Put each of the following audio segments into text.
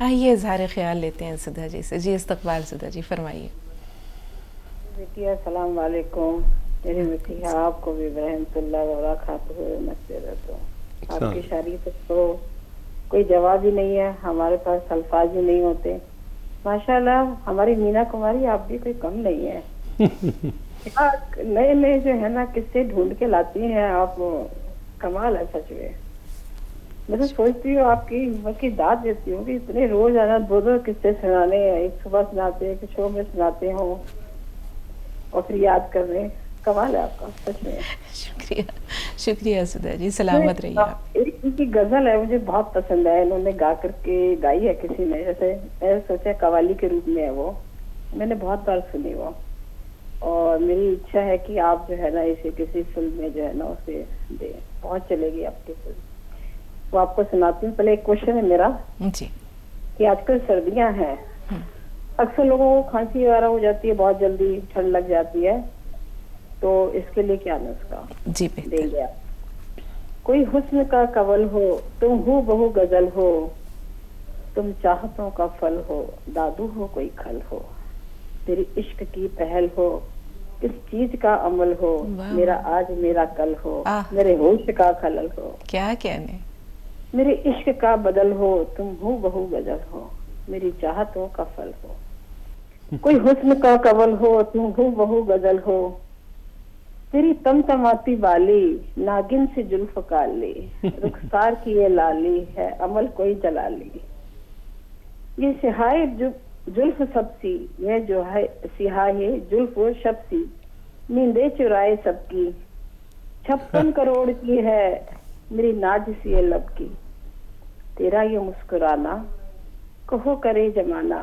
आइए इजहार ख्याल लेते हैं सुधा जी से। जी इस्तकबाल सुधा जी, फरमाइए। बेटी अस्सलाम वालेकुम। मेरे मसीहा आपको भी रहमतुल्लाह व बरकातहू नसीरत हो। आपकी शादी तो कोई जवाब ही नहीं है, हमारे पास अल्फाज ही नहीं होते। माशाल्लाह हमारी मीना कुमारी आप भी कोई कम नहीं है। नए नए जो है ना किस्से ढूंढ के लाती हैं आप, कमाल है सच में। मैं तो सोचती हूँ आपकी हिम्मत की दाद देती हूँ कि इतने रोज आना दो दो किस्से सुनाने, एक सुबह सुनाते एक शो में सुनाते हो और फिर याद कर रहे हैं। कमाल है आपका सच में। शुक्रिया शुक्रिया सुधा जी, सलामत रहिए आप। एक इनकी गजल है मुझे बहुत पसंद है, इन्होंने गा करके गाई है किसी ने, जैसे मैंने सोचा कवाली के रूप में है वो, मैंने बहुत बार सुनी वो, और मेरी इच्छा है कि आप जो है ना इसे किसी फिल्म में जो है ना उसे दे, बहुत चलेगी आपकी फिल्म। वो आपको सुनाती हूँ। पहले एक क्वेश्चन है मेरा जी कि आजकल सर्दियां हैं, अक्सर लोगों को खांसी वगैरह हो जाती है, बहुत जल्दी ठंड लग जाती है, तो इसके लिए क्या नुस्खा जी देंगे आप? कोई हुस्न का कवल हो, तुम हू बहु गजल हो, तुम चाहतों का फल हो, दादू हो कोई खल हो, तेरी इश्क की पहल हो, किस चीज का अमल हो, मेरा आज मेरा कल हो, मेरे होश का खलल हो, क्या कहने, मेरे इश्क का बदल हो, तुम हू बहु गजल हो, मेरी चाहतों का फल हो। कोई हुस्न का कवल हो, तुम हू बहु गजल हो, तेरी तमतमाती वाली नागिन से जुल्फ काली, रुखसार की ये लाली है अमल कोई जलाली, ये सिहाए जुल्फ सबसी, यह जो है सिहाए जुल्फ शबसी, नींदे चुराए सबकी, 56 करोड़ की है मेरी नाज सी ये लब की, तेरा ये मुस्कुराना कहो करे जमाना,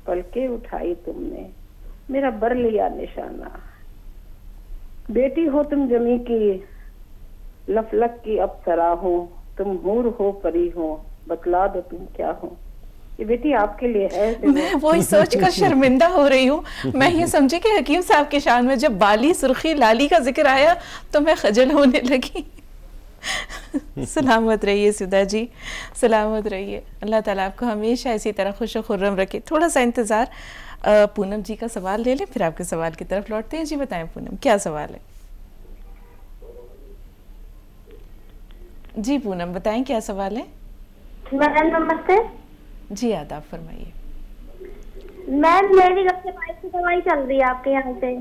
पलके उठाई तुमने मेरा बर लिया निशाना, बेटी हो तुम जमी की लफलक की अप्सरा हो, तुम हूर हो परी हो, बतला दो तुम क्या हो। ये बेटी आपके लिए है। मैं वही सोचकर शर्मिंदा हो रही हूँ। मैं ये समझी कि हकीम साहब के शान में जब बाली सुर्खी लाली का जिक्र आया तो मैं खजल होने लगी। सलामत रहिए सुधा जी, सलामत रहिए। अल्लाह ताला आपको हमेशा इसी तरह खुश और खुर्रम रखे। थोड़ा सा इंतज़ार, पूनम जी का सवाल ले लें, फिर आपके सवाल की तरफ लौटते हैं। जी बताएं पूनम, क्या सवाल है? जी पूनम बताएं क्या सवाल है? मैम नमस्ते। जी आदाब, फरमाइए। मैम मेरी कब से पाइप की दवाई चल रही है आपके यहाँ से।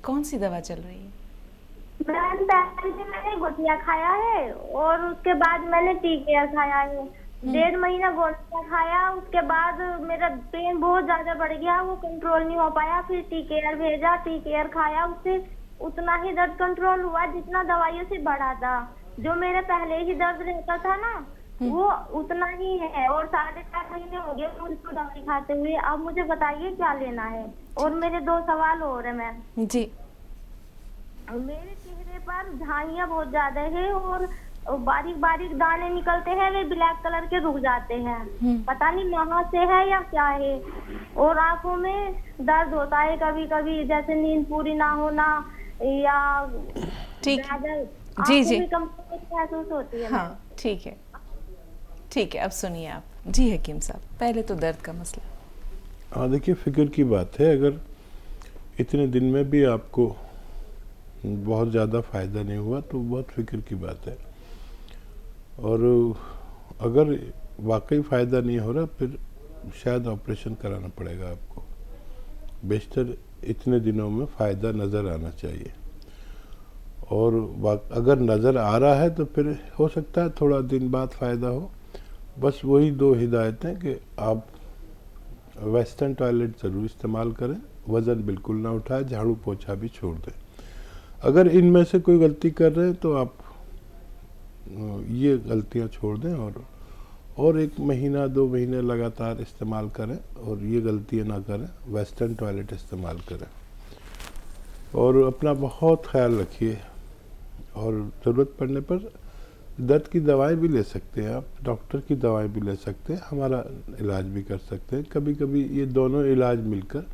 कौन सी दवा चल रही है? मैम पहले से मैंने गोटिया खाया है और उसके बाद मैंने टी केयर खाया है। 1.5 महीना गोटिया खाया, उसके बाद मेरा पेन बहुत ज्यादा बढ़ गया, वो कंट्रोल नहीं हो पाया। फिर टी केयर भेजा, टी केयर खाया, उससे उतना ही दर्द कंट्रोल हुआ जितना दवाइयों से बढ़ा था। जो मेरे पहले ही दर्द रहता था ना वो उतना ही है, और 4.5 महीने हो गए उसको दवाई खाते हुए। अब मुझे बताइए क्या लेना है। और मेरे 2 सवाल और है मैम। जी। मेरे चेहरे पर झाइयाँ बहुत ज्यादा है और बारीक बारीक दाने निकलते हैं, वे ब्लैक कलर के रुक जाते हैं, पता नहीं वहाँ से है या क्या है। और आंखों में दर्द होता है कभी कभी, जैसे नींद पूरी ना होना या ठीक जी जी महसूस होती है। हाँ ठीक है ठीक है, अब सुनिए आप। जी हकीम साहब, पहले तो दर्द का मसला। हाँ देखिए, फिक्र की बात है। अगर इतने दिन में भी आपको बहुत ज़्यादा फ़ायदा नहीं हुआ तो बहुत फिक्र की बात है, और अगर वाकई फ़ायदा नहीं हो रहा फिर शायद ऑपरेशन कराना पड़ेगा आपको। बेशतर इतने दिनों में फ़ायदा नज़र आना चाहिए, और अगर नज़र आ रहा है तो फिर हो सकता है थोड़ा दिन बाद फ़ायदा हो। बस वही 2 हिदायतें कि आप वेस्टर्न टॉयलेट ज़रूर इस्तेमाल करें, वज़न बिल्कुल ना उठाएं, झाड़ू पोछा भी छोड़ दें। अगर इनमें से कोई गलती कर रहे हैं तो आप ये गलतियां छोड़ दें, और 1 महीना 2 महीने लगातार इस्तेमाल करें और ये गलतियां ना करें, वेस्टर्न टॉयलेट इस्तेमाल करें। और अपना बहुत ख्याल रखिए, और ज़रूरत पड़ने पर दर्द की दवाई भी ले सकते हैं आप, डॉक्टर की दवाई भी ले सकते हैं, हमारा इलाज भी कर सकते हैं। कभी कभी ये दोनों इलाज मिलकर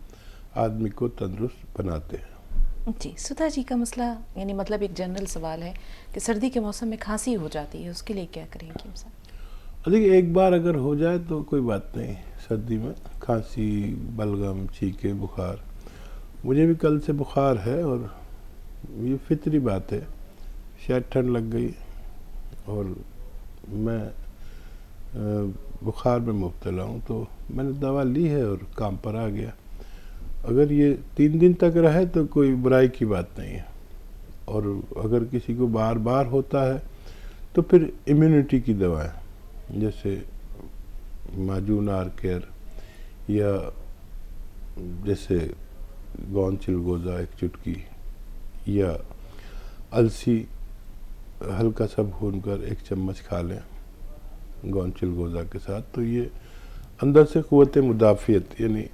आदमी को तंदुरुस्त बनाते हैं। जी, सुधा जी का मसला यानी मतलब एक जनरल सवाल है कि सर्दी के मौसम में खांसी हो जाती है, उसके लिए क्या करें हकीम साहब? देखिए एक बार अगर हो जाए तो कोई बात नहीं, सर्दी में खांसी, बलगम, छींके, बुखार, मुझे भी कल से बुखार है और ये फितरी बात है, शायद ठंड लग गई और मैं बुखार में मुब्तला हूँ, तो मैंने दवा ली है और काम पर आ गया। अगर ये 3 दिन तक रहे तो कोई बुराई की बात नहीं है, और अगर किसी को बार बार होता है तो फिर इम्यूनिटी की दवाएं जैसे माजून आर केयर या जैसे गौन चिलगोज़ा एक चुटकी, या अलसी हल्का सा भूनकर 1 चम्मच खा लें गौन चिलगोज़ा के साथ, तो ये अंदर से क़ुव्वत मुदाफ़ियत यानी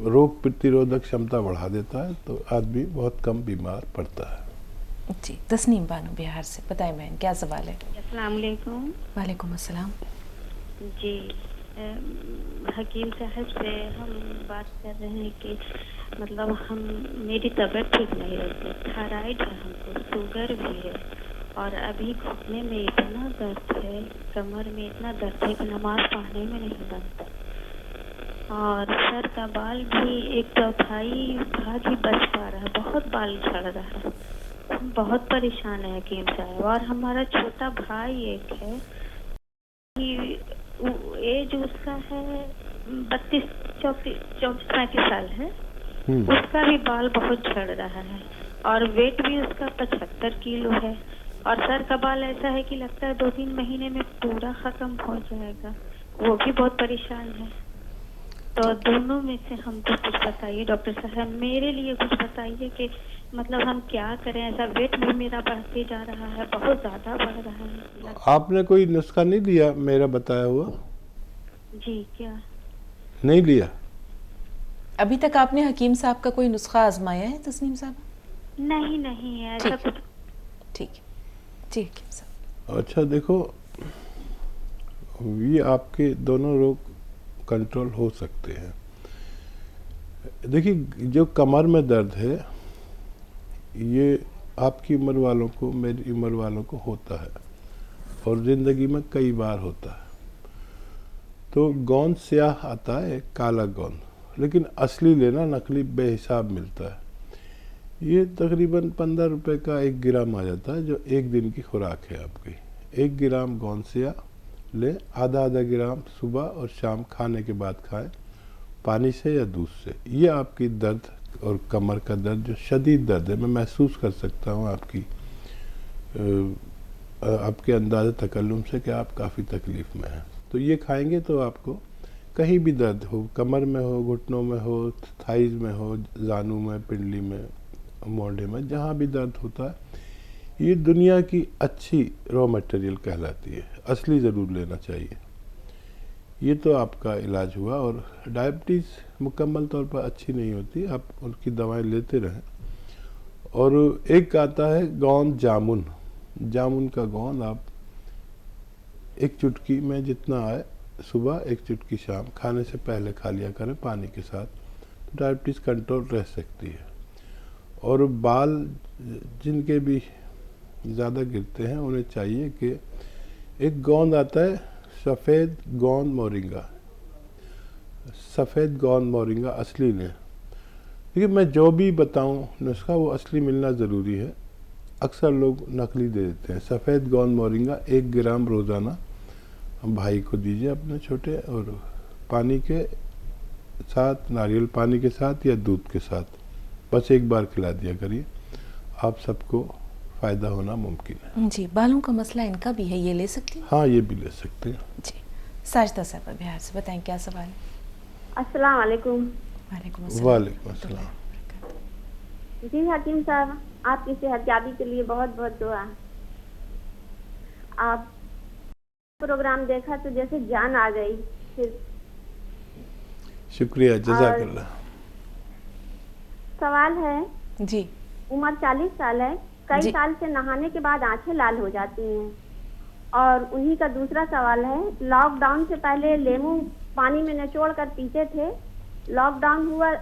रोग प्रतिरोधक क्षमता बढ़ा देता है, तो आदमी बहुत कम बीमार पड़ता है। जी, तस्नीम बानो बिहार से, बताएं बहन क्या सवाल है? अस्सलाम वालेकुम। वालेकुम अस्सलाम। जी, हकीम साहब से हम बात कर रहे हैं कि मतलब मेरी तबीयत ठीक नहीं रहती, थायराइड है, हमको शुगर भी है, और अभी घुटने में इतना दर्द है, कमर में इतना दर्द है कि नमाज पढ़ने में नहीं बनता, और सर का बाल भी 1/4 भाग ही बच पा रहा है, बहुत बाल झड़ रहा है, हम बहुत परेशान है हकीम साहब। और हमारा छोटा भाई एक है कि एज उसका है 32-34-35 साल है, उसका भी बाल बहुत झड़ रहा है, और वेट भी उसका 75 किलो है, और सर का बाल ऐसा है कि लगता है 2-3 महीने में पूरा खत्म हो जाएगा, वो भी बहुत परेशान है। तो दोनों में से हमको कुछ बताइए डॉक्टर साहब, मेरे लिए कुछ बताइए कि मतलब हम क्या करें, ऐसा वेट भी मेरा बढ़ते जा रहा है, बहुत ज़्यादा बढ़ रहा है। आपने कोई नुस्खा नहीं लिया मेरा बताया हुआ? जी, क्या नहीं लिया? अभी तक आपने हकीम साहब का कोई नुस्खा आजमाया है तस्नीम साहब? नहीं है ऐसा कुछ। ठीक है जी हकीम साहब। अच्छा देखो, ये आपके दोनों रोग कंट्रोल हो सकते हैं। देखिए जो कमर में दर्द है ये आपकी उम्र वालों को, मेरी उम्र वालों को होता है, और ज़िंदगी में कई बार होता है। तो गोंद स्याह आता है, काला गोंद, लेकिन असली लेना, नकली बेहिसाब मिलता है। ये तकरीबन 15 रुपए का 1 ग्राम आ जाता है, जो 1 दिन की खुराक है आपकी। 1 ग्राम गोंद स्याह ले, आधा ग्राम सुबह और शाम खाने के बाद खाएं, पानी से या दूध से। ये आपकी दर्द और कमर का दर्द जो शदीद दर्द है, मैं महसूस कर सकता हूँ आपके अंदाज़े तकल्लुम से कि आप काफ़ी तकलीफ़ में हैं। तो ये खाएंगे तो आपको कहीं भी दर्द हो, कमर में हो, घुटनों में हो, थाइज़ में हो, जानू में, पिंडली में, मोंढे में, जहाँ भी दर्द होता है, ये दुनिया की अच्छी रॉ मटेरियल कहलाती है, असली ज़रूर लेना चाहिए। ये तो आपका इलाज हुआ। और डायबिटीज़ मुकम्मल तौर पर अच्छी नहीं होती, आप उनकी दवाएं लेते रहें। और एक आता है गोंद जामुन, जामुन का गोंद आप 1 चुटकी में जितना आए सुबह, 1 चुटकी शाम, खाने से पहले खा लिया करें पानी के साथ, तो डायबिटीज़ कंट्रोल रह सकती है। और बाल जिनके भी ज़्यादा गिरते हैं उन्हें चाहिए कि एक गोंद आता है सफ़ेद गोंद मोरिंगा, सफ़ेद गोंद मोरिंगा असली लें। देखिए मैं जो भी बताऊं नुस्खा वो असली मिलना ज़रूरी है, अक्सर लोग नकली दे देते हैं। सफ़ेद गोंद मोरिंगा 1 ग्राम रोज़ाना हम भाई को दीजिए अपने छोटे, और पानी के साथ, नारियल पानी के साथ या दूध के साथ, बस 1 बार खिला दिया करिए, आप सबको फ़ायदा होना मुमकिन है। जी, बालों का मसला इनका भी है, ये ले सकती हैं? हाँ, ये भी ले सकते हैं। जी, साजिदा साहब बिहार से, बताएं क्या सवाल है? अस्सलाम वालेकुम। वालेकुम अस्सलाम। वालेकुम अस्सलाम। जी हकीम साहब, आपकी सेहतयाबी के लिए बहुत बहुत दुआ। आप प्रोग्राम देखा तो जैसे जान आ गई। फिर शुक्रिया, जज़ाकल्लाह। सवाल है जी, उम्र 40 साल है, कई साल से नहाने के बाद आंखें लाल हो जाती हैं। और उन्हीं का दूसरा सवाल है, लॉकडाउन से पहले लेमू पानी में निचोड़ कर पीते थे, लॉकडाउन हुआ,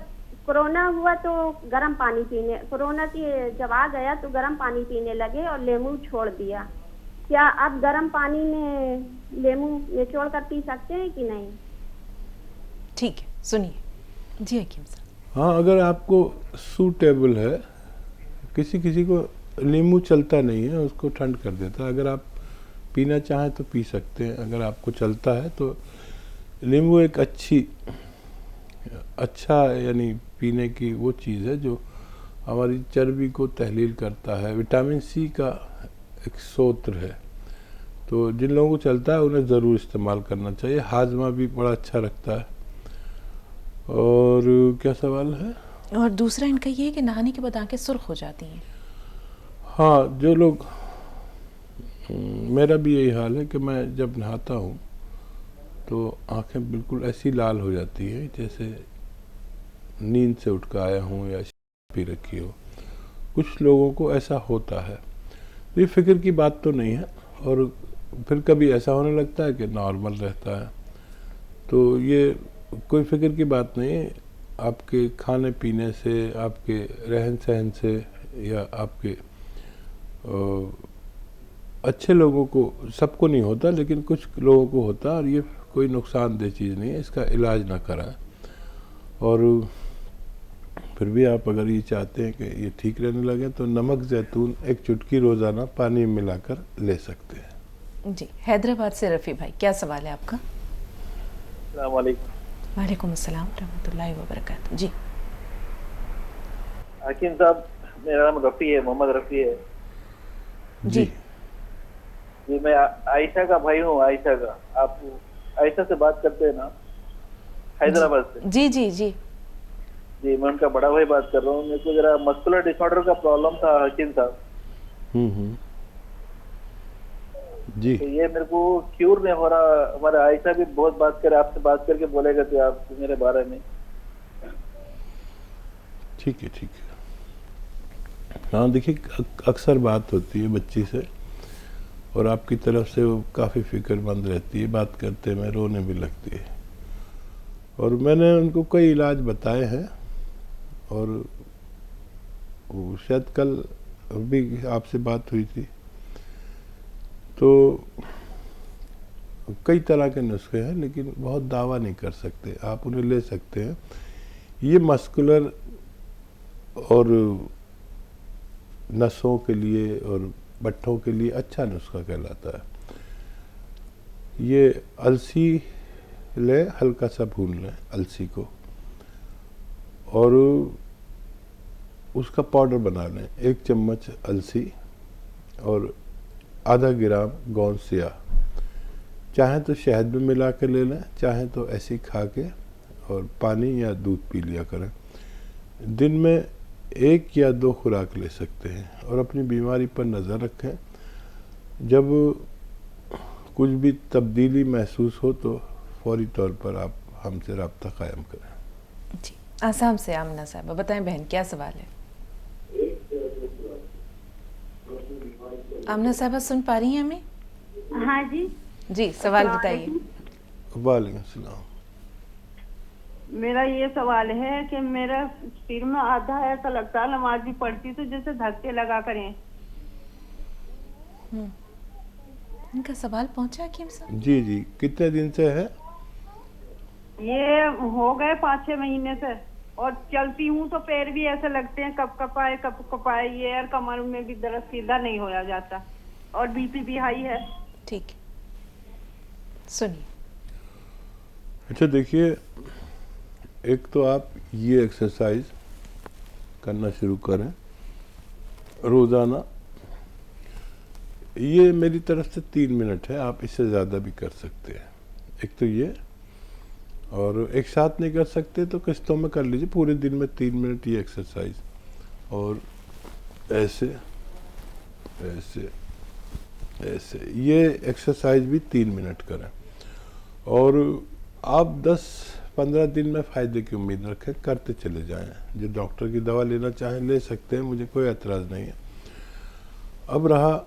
कोरोना हुआ तो गर्म पानी पीने, कोरोना की जब आ गया तो गर्म पानी पीने लगे और लेमू छोड़ दिया। क्या अब गर्म पानी में लेमू निचोड़ कर पी सकते हैं कि नहीं? ठीक है, सुनिए जी हकीम साहब। हाँ, अगर आपको सूटेबल है, किसी किसी को नींबू चलता नहीं है, उसको ठंड कर देता है। अगर आप पीना चाहें तो पी सकते हैं, अगर आपको चलता है तो नींबू एक अच्छा यानी पीने की वो चीज़ है जो हमारी चर्बी को तहलील करता है। विटामिन सी का एक स्रोत है, तो जिन लोगों को चलता है उन्हें ज़रूर इस्तेमाल करना चाहिए। हाजमा भी बड़ा अच्छा रखता है। और क्या सवाल है? और दूसरा इनका ये है कि नहाने के बाद आंखें सुर्ख हो जाती हैं। हाँ, जो लोग मेरा भी यही हाल है कि मैं जब नहाता हूँ तो आंखें बिल्कुल ऐसी लाल हो जाती हैं जैसे नींद से उठ कर आया हूँ या पी रखी हो। कुछ लोगों को ऐसा होता है, तो ये फिक्र की बात तो नहीं है। और फिर कभी ऐसा होने लगता है कि नॉर्मल रहता है, तो ये कोई फिक्र की बात नहीं है। आपके खाने पीने से, आपके रहन सहन से, या आपके अच्छे लोगों को, सबको नहीं होता लेकिन कुछ लोगों को होता है, और ये कोई नुकसानदेह चीज़ नहीं है। इसका इलाज ना कराएं। और फिर भी आप अगर ये चाहते हैं कि ये ठीक रहने लगे तो नमक जैतून एक चुटकी रोज़ाना पानी में मिलाकर ले सकते हैं। जी, हैदराबाद से रफ़ी भाई, क्या सवाल है आपका? अस्सलाम वालेकुम। वालेकुम अस्सलाम रहमतुल्लाहि व बरकातहू। जी हकीम साहब, मेरा नाम रफ़ी है, मोहम्मद रफ़ी है जी जी। मैं आयशा का भाई हूँ, आयशा का। आप आयशा से बात करते हैं ना, हैदराबाद से? जी जी जी जी, मैं उनका बड़ा भाई बात कर रहा हूँ। मेरे को जरा मस्कुलर डिसऑर्डर का प्रॉब्लम था हकीम साहब। जी, तो ये मेरे को क्यूर नहीं हो रहा। हमारे आयशा भी बहुत बात करे, आपसे बात करके बोलेगा थे आप मेरे बारे में। ठीक है, ठीक है। हाँ, देखिए, अक्सर बात होती है बच्ची से और आपकी तरफ से वो काफ़ी फिक्रमंद रहती है, बात करते में रोने भी लगती है। और मैंने उनको कई इलाज बताए हैं, और वो शायद कल भी आपसे बात हुई थी। तो कई तरह के नुस्खे हैं, लेकिन बहुत दावा नहीं कर सकते। आप उन्हें ले सकते हैं। ये मस्कुलर और नसों के लिए और बट्ठों के लिए अच्छा नुस्खा कहलाता है। ये अलसी ले, हल्का सा भून लें अलसी को, और उसका पाउडर बना लें। 1 चम्मच अलसी और आधा ग्राम गोंद सिया, चाहें तो शहद में मिला के ले लें, चाहें तो ऐसे ही खा के और पानी या दूध पी लिया करें। दिन में 1 या 2 खुराक ले सकते हैं। और अपनी बीमारी पर नज़र रखें। जब कुछ भी तब्दीली महसूस हो तो फौरी तौर पर आप हमसे रब्ता कायम करें। जी, आसाम से आमना साहब, बताएं बहन, क्या सवाल है? आमना साहब सुन पा रही हैं हमें? हाँ जी। जी, सवाल बताइए। वालेकुम सलाम। मेरा ये सवाल है कि मेरा सिर में आधा ऐसा लगता है, नमाज भी पढ़ती तो जैसे धक्के लगा करें। इनका सवाल पहुंचा हकीम साहब? जी जी, कितने दिन से है? ये हो गए 5-6 महीने से। और चलती हूँ तो पैर भी ऐसे लगते हैं कप कपाए ये, और कमर में भी दर्द, सीधा नहीं होया जाता। और बीपी भी हाई है। ठीक है, सुनिए। अच्छा, देखिए, एक तो आप ये एक्सरसाइज करना शुरू करें रोज़ाना। ये मेरी तरफ से 3 मिनट है, आप इससे ज़्यादा भी कर सकते हैं। एक तो ये, और एक साथ नहीं कर सकते तो किस्तों में कर लीजिए। पूरे दिन में 3 मिनट ये एक्सरसाइज, और ऐसे ऐसे ऐसे ये एक्सरसाइज भी 3 मिनट करें। और आप 10-15 दिन में फ़ायदे की उम्मीद रखें, करते चले जाएं। जो डॉक्टर की दवा लेना चाहें ले सकते हैं, मुझे कोई एतराज़ नहीं है। अब रहा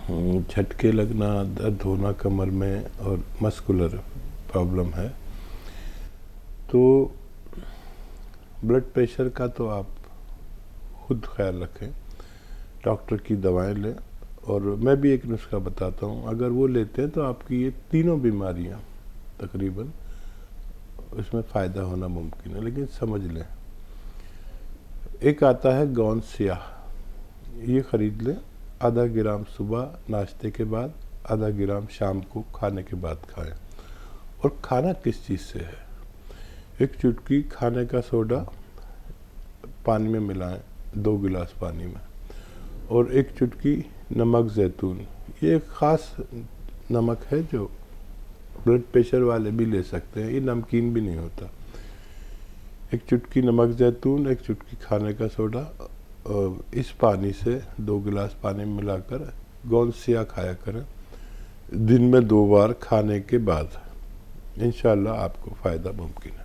झटके लगना, दर्द होना कमर में और मस्कुलर प्रॉब्लम है, तो ब्लड प्रेशर का तो आप खुद ख्याल रखें, डॉक्टर की दवाएं लें और मैं भी एक नुस्खा बताता हूँ, अगर वो लेते हैं तो आपकी ये तीनों बीमारियाँ तकरीबन उसमें फ़ायदा होना मुमकिन है। लेकिन समझ लें, एक आता है गौन स्याह, ये ख़रीद लें, आधा ग्राम सुबह नाश्ते के बाद, आधा ग्राम शाम को खाने के बाद खाएं। और खाना किस चीज़ से है? एक चुटकी खाने का सोडा पानी में मिलाएं, 2 गिलास पानी में, और एक चुटकी नमक ज़ैतून। ये एक ख़ास नमक है जो ब्लड प्रेशर वाले भी ले सकते हैं, ये नमकीन भी नहीं होता। एक चुटकी नमक ज़ैतून, एक चुटकी खाने का सोडा, और इस पानी से 2 गिलास पानी में मिलाकर गौन स्याह खाया करें, दिन में 2 बार खाने के बाद। इंशाअल्लाह आपको फ़ायदा मुमकिन है।